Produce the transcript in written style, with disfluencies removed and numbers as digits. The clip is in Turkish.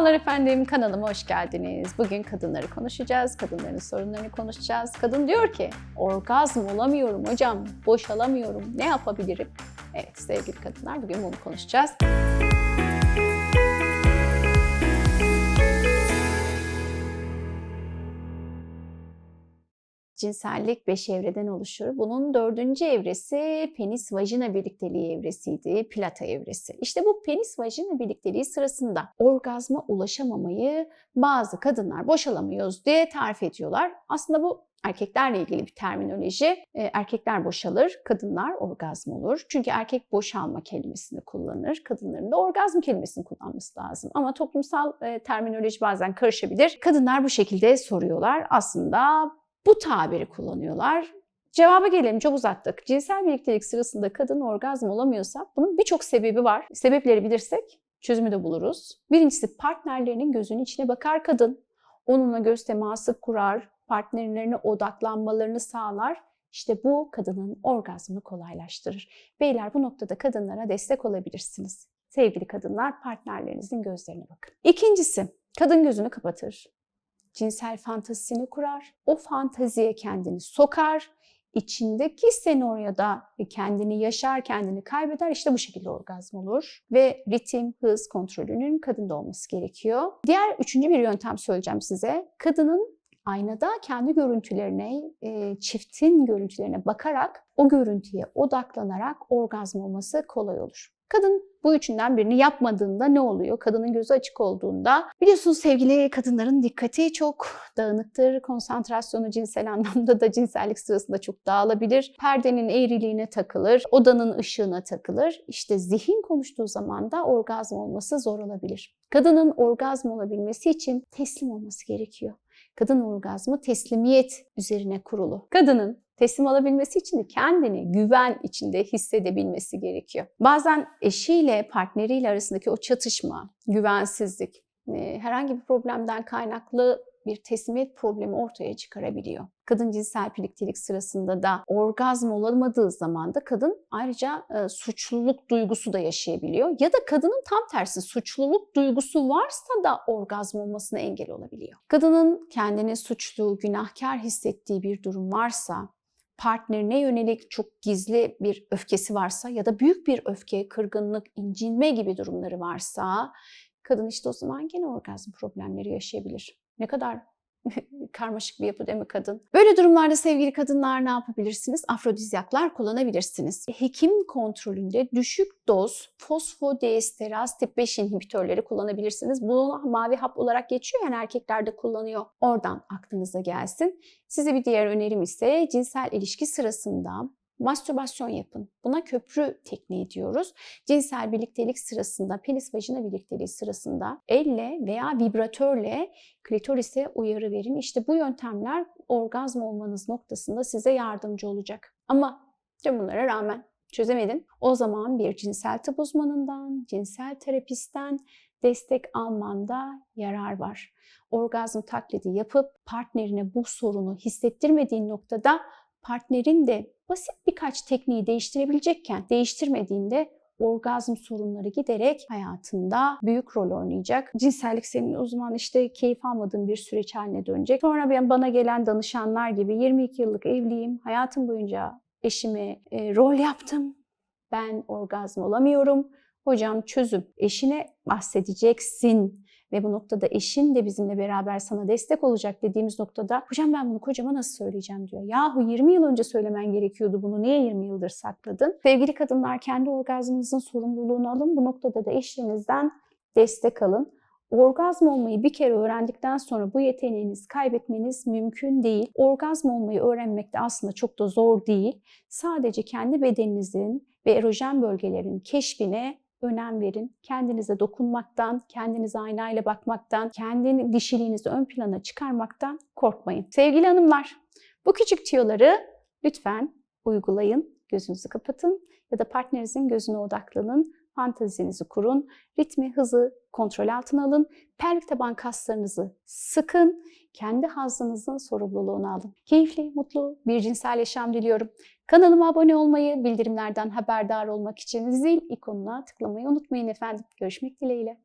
Merhabalar efendim, kanalıma hoş geldiniz. Bugün kadınları konuşacağız, kadınların sorunlarını konuşacağız. Kadın diyor ki, orgazm olamıyorum hocam, boşalamıyorum, ne yapabilirim? Evet sevgili kadınlar, bugün bunu konuşacağız. Cinsellik 5 evreden oluşur. Bunun 4. evresi penis-vajina birlikteliği evresiydi, plata evresi. İşte bu penis-vajina birlikteliği sırasında orgazma ulaşamamayı bazı kadınlar boşalamıyoruz diye tarif ediyorlar. Aslında bu erkeklerle ilgili bir terminoloji. Erkekler boşalır, kadınlar orgazm olur. Çünkü erkek boşalma kelimesini kullanır, kadınların da orgazm kelimesini kullanması lazım. Ama toplumsal terminoloji bazen karışabilir. Kadınlar bu şekilde soruyorlar. Aslında bu tabiri kullanıyorlar. Cevaba gelelim, çok uzattık. Cinsel birliktelik sırasında kadın orgazm olamıyorsa bunun birçok sebebi var. Sebepleri bilirsek çözümü de buluruz. Birincisi, partnerlerinin gözünün içine bakar kadın. Onunla göz teması kurar, partnerlerine odaklanmalarını sağlar. İşte bu kadının orgazmını kolaylaştırır. Beyler, bu noktada kadınlara destek olabilirsiniz. Sevgili kadınlar, partnerlerinizin gözlerine bakın. İkincisi, kadın gözünü kapatır. Cinsel fantazisini kurar, o fantaziye kendini sokar, içindeki senaryoda kendini yaşar, kendini kaybeder. İşte bu şekilde orgazm olur ve ritim, hız kontrolünün kadında olması gerekiyor. Üçüncü bir yöntem söyleyeceğim size. Kadının aynada kendi görüntülerine, çiftin görüntülerine bakarak, o görüntüye odaklanarak orgazm olması kolay olur. Kadın bu üçünden birini yapmadığında ne oluyor? Kadının gözü açık olduğunda, biliyorsunuz sevgili kadınların dikkati çok dağınıktır. Konsantrasyonu cinsel anlamda da cinsellik sırasında çok dağılabilir. Perdenin eğriliğine takılır, odanın ışığına takılır. İşte zihin konuştuğu zaman da orgazm olması zor olabilir. Kadının orgazm olabilmesi için teslim olması gerekiyor. Kadın orgazmı teslimiyet üzerine kurulu. Kadının teslim alabilmesi için de kendini güven içinde hissedebilmesi gerekiyor. Bazen eşiyle, partneriyle arasındaki o çatışma, güvensizlik, herhangi bir problemden kaynaklı bir teslimiyet problemi ortaya çıkarabiliyor. Kadın cinsel birliktelik sırasında da orgazm olamadığı zaman da kadın ayrıca suçluluk duygusu da yaşayabiliyor. Ya da kadının tam tersi, suçluluk duygusu varsa da orgazm olmasına engel olabiliyor. Kadının kendini suçlu, günahkar hissettiği bir durum varsa, partnerine yönelik çok gizli bir öfkesi varsa ya da büyük bir öfke, kırgınlık, incinme gibi durumları varsa kadın işte o zaman gene orgazm problemleri yaşayabilir. Ne kadar karmaşık bir yapı değil mi kadın? Böyle durumlarda sevgili kadınlar ne yapabilirsiniz? Afrodizyaklar kullanabilirsiniz. Hekim kontrolünde düşük doz fosfodiesteraz tip 5 inhibitörleri kullanabilirsiniz. Bu mavi hap olarak geçiyor, yani erkekler de kullanıyor. Oradan aklınıza gelsin. Size bir diğer önerim ise cinsel ilişki sırasında mastürbasyon yapın. Buna köprü tekniği diyoruz. Cinsel birliktelik sırasında, penis-vajina birlikteliği sırasında elle veya vibratörle klitorise uyarı verin. İşte bu yöntemler orgazm olmanız noktasında size yardımcı olacak. Ama tüm bunlara rağmen çözemedin. O zaman bir cinsel tıp uzmanından, cinsel terapistten destek almanda yarar var. Orgazm taklidi yapıp partnerine bu sorunu hissettirmediğin noktada partnerin de basit birkaç tekniği değiştirebilecekken değiştirmediğinde orgazm sorunları giderek hayatında büyük rol oynayacak. Cinsellik senin o zaman işte keyif almadığın bir süreç haline dönecek. Sonra bana gelen danışanlar gibi 22 yıllık evliyim, hayatım boyunca eşime rol yaptım, ben orgazm olamıyorum. Hocam çözüm, eşine bahsedeceksin ve bu noktada eşin de bizimle beraber sana destek olacak dediğimiz noktada hocam ben bunu kocama nasıl söyleyeceğim diyor. Yahu 20 yıl önce söylemen gerekiyordu, bunu niye 20 yıldır sakladın? Sevgili kadınlar, kendi orgazmınızın sorumluluğunu alın. Bu noktada da eşinizden destek alın. Orgazm olmayı bir kere öğrendikten sonra bu yeteneğinizi kaybetmeniz mümkün değil. Orgazm olmayı öğrenmek de aslında çok da zor değil. Sadece kendi bedeninizin ve erojen bölgelerinin keşfine önem verin. Kendinize dokunmaktan, kendinize aynayla bakmaktan, kendi dişiliğinizi ön plana çıkarmaktan korkmayın. Sevgili hanımlar, bu küçük tüyoları lütfen uygulayın. Gözünüzü kapatın ya da partnerinizin gözüne odaklanın. Fantazinizi kurun. Ritmi, hızı kontrol altına alın. Pelvik taban kaslarınızı sıkın. Kendi hazzınızın sorumluluğunu alın. Keyifli, mutlu bir cinsel yaşam diliyorum. Kanalıma abone olmayı, bildirimlerden haberdar olmak için zil ikonuna tıklamayı unutmayın efendim. Görüşmek dileğiyle.